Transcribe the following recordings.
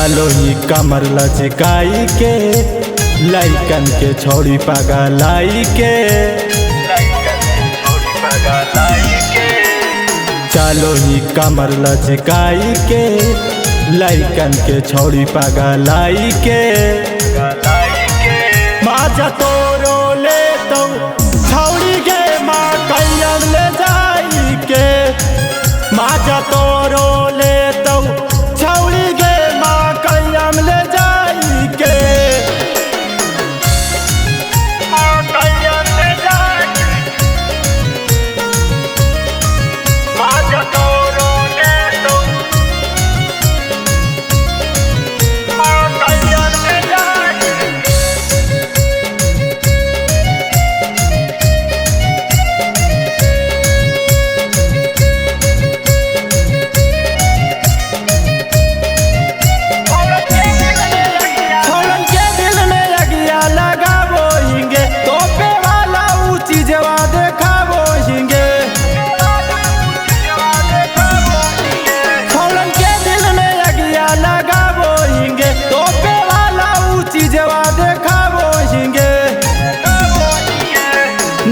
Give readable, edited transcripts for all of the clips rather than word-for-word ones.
चालो ही कमर लचकाई के लइकन के छोड़ी पगलाई के चालो ही कमर लचकाई के लइकन के छोड़ी पगलाई के माजा तोरो ले तो छौड़ी के माँ कैयम ले जाई के माजा तोरो ले तो छौड़ी के माँ कैयम ले जाई के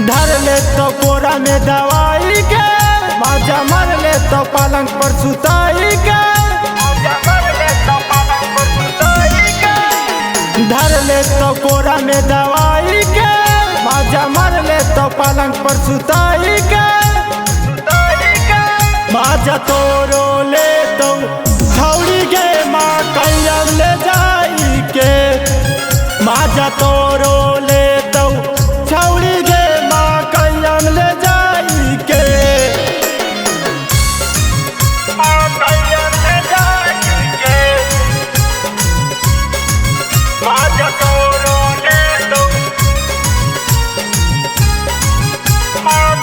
धर ले तो कोरा में दवाई के माजा मर ले तो पलंग पर सुताई के धर ले तो कोरा में दवाई के माजा मर ले तो पलंग पर सुताई के माजा तोरो ले तो छौड़ी के माँ कैयम ले जाई के माजा तोरो ले तो छौड़ी के माँ कैयम ले जाई के माजा तोरो ले तो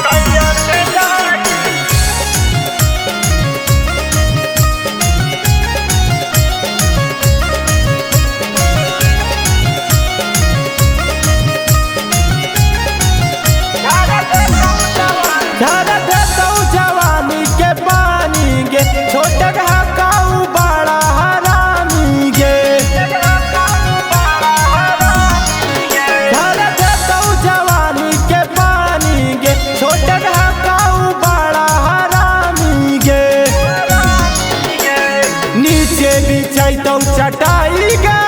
कैयम ले जाई धर देतौ जवानी के पानी गे छोटे हकाऊ बड़ा हरामी गे धर देतौ जवानी के पानी गे छोटे हकाऊ बड़ा हरामी गे नीचे बिछैतौ चटाई गे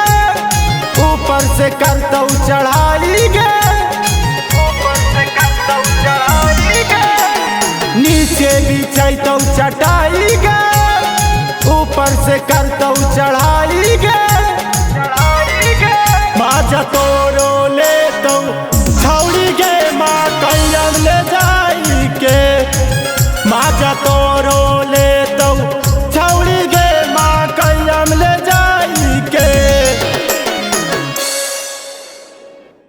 ऊपर से करतौ चढ़ाई गे नीचे बिछैतौ चटाई गे ऊपर से करतौ चढ़ाई गे माजा तोरो